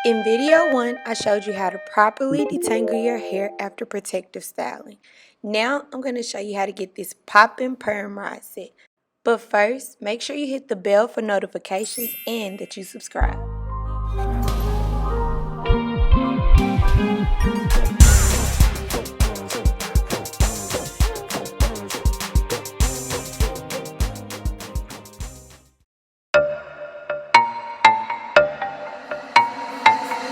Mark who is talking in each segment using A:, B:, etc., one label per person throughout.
A: In video 1, I showed you how to properly detangle your hair after protective styling. Now I'm going to show you how to get this poppin' perm rod set. But first, make sure you hit the bell for notifications and that you subscribe.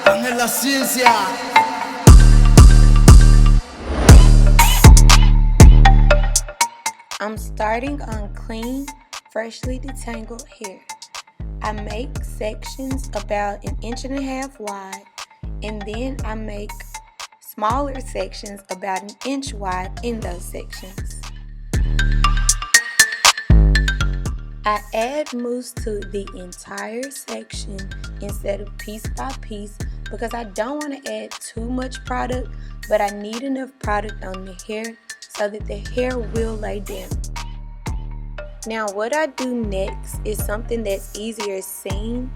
B: Ángel la ciencia.
A: I'm starting on clean, freshly detangled hair. I make sections about 1.5 inches wide, and then I make smaller sections about 1 inch wide in those sections. I add mousse to the entire section instead of piece by piece because I don't want to add too much product, but I need enough product on the hair so that the hair will lay down. Now what I do next is something that's easier seen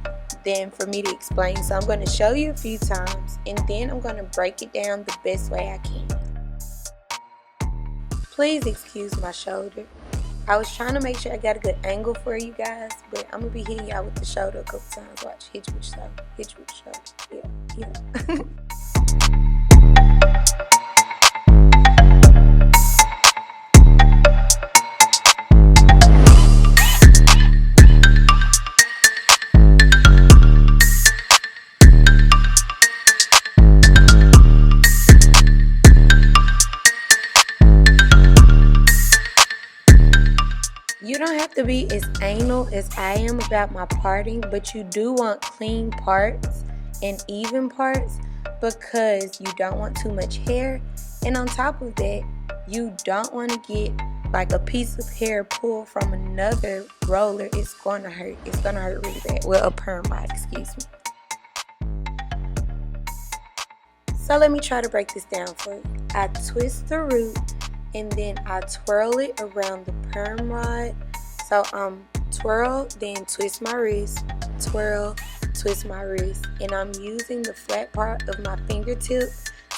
A: than for me to explain, so I'm going to show you a few times and then I'm going to break it down the best way I can. Please excuse my shoulder. I was trying to make sure I got a good angle for you guys, but I'm going to be hitting y'all with the shoulder a couple times. Watch, hit you with the shoulder, hit you with the shoulder. Yeah. You don't have to be as anal as I am about my parting, but you do want clean parts and even parts because you don't want too much hair. And on top of that, you don't want to get like a piece of hair pulled from another roller. It's going to hurt. It's going to hurt really bad. Well, a perm rod, excuse me. So let me try to break this down for you. I twist the root and then I twirl it around the perm rod. So twirl, then twist my wrist, twirl, twist my wrist, and I'm using the flat part of my fingertip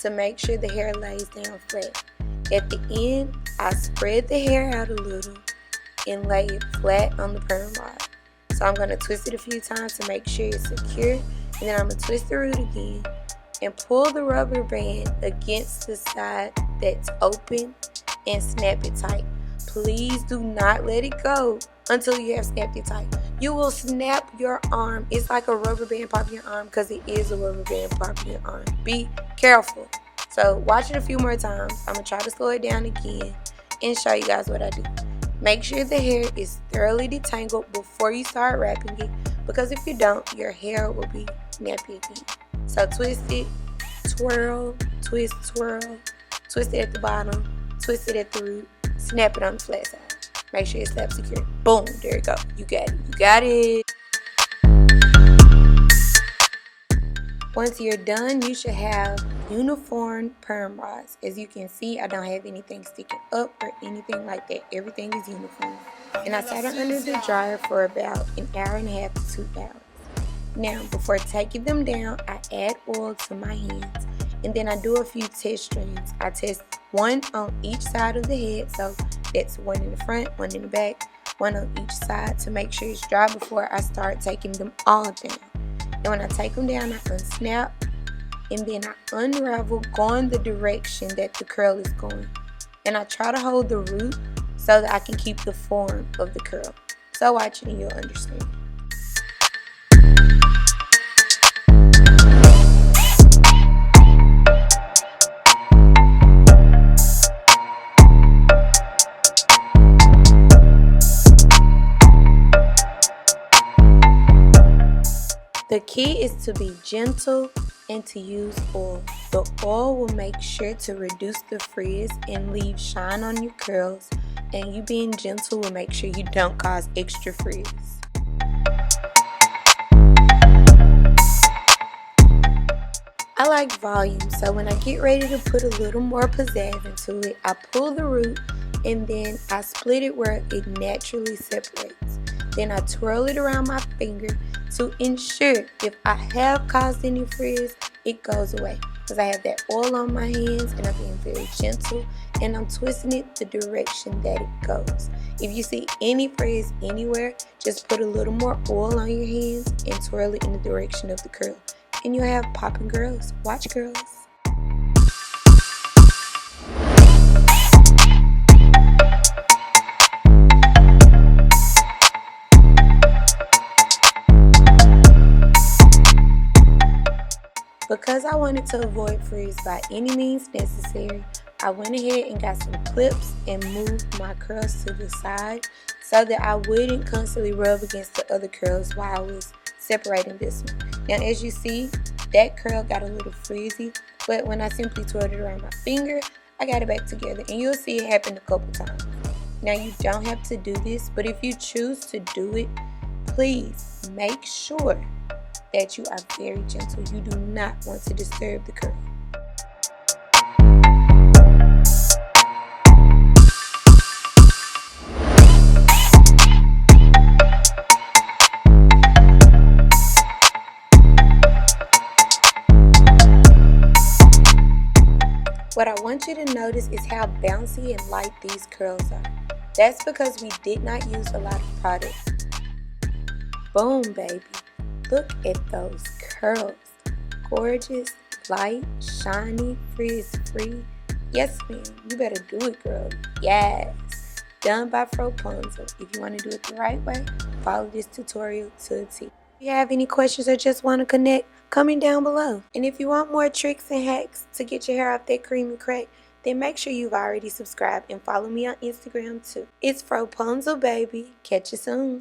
A: to make sure the hair lays down flat. At the end, I spread the hair out a little and lay it flat on the perm rod. So I'm going to twist it a few times to make sure it's secure, and then I'm going to twist the root again and pull the rubber band against the side that's open and snap it tight. Please do not let it go until you have snapped it tight. You will snap your arm. It's like a rubber band popping your arm because it is a rubber band popping your arm. Be careful. So watch it a few more times. I'm going to try to slow it down again and show you guys what I do. Make sure the hair is thoroughly detangled before you start wrapping it, because if you don't, your hair will be nappy again. So twist it, twirl, twist, twirl, twist it at the bottom, twist it at the root, snap it on the flat side. Make sure it's snapped secure. Boom, there you go. You got it. You got it. Once you're done, you should have uniform perm rods. As you can see, I don't have anything sticking up or anything like that. Everything is uniform. And I sat them under the dryer for about 1.5 hours to 2 hours. Now, before taking them down, I add oil to my hands. And then I do a few test streams. I test one on each side of the head. So that's one in the front, one in the back, one on each side to make sure it's dry before I start taking them all down. And when I take them down, I unsnap and then I unravel going the direction that the curl is going. And I try to hold the root so that I can keep the form of the curl. So watch it and you'll understand. The key is to be gentle and to use oil. The oil will make sure to reduce the frizz and leave shine on your curls, and you being gentle will make sure you don't cause extra frizz. I like volume, so when I get ready to put a little more pizzazz into it, I pull the root and then I split it where it naturally separates. Then I twirl it around my finger to ensure if I have caused any frizz, it goes away. Because I have that oil on my hands and I'm being very gentle and I'm twisting it the direction that it goes. If you see any frizz anywhere, just put a little more oil on your hands and twirl it in the direction of the curl. And you'll have popping curls. Watch, girls. Because I wanted to avoid frizz by any means necessary, I went ahead and got some clips and moved my curls to the side so that I wouldn't constantly rub against the other curls while I was separating this one. Now as you see, that curl got a little frizzy, but when I simply twirled it around my finger, I got it back together, and you'll see it happen a couple times. Now you don't have to do this, but if you choose to do it, please make sure that you are very gentle. You do not want to disturb the curl. What I want you to notice is how bouncy and light these curls are. That's because we did not use a lot of product. Boom, baby. Look at those curls. Gorgeous, light, shiny, frizz-free. Yes, ma'am. You better do it, girl. Yes. Done by Fropunzel. If you want to do it the right way, follow this tutorial to the T. If you have any questions or just want to connect, comment down below. And if you want more tricks and hacks to get your hair off that creamy crack, then make sure you've already subscribed and follow me on Instagram too. It's Fropunzel, baby. Catch you soon.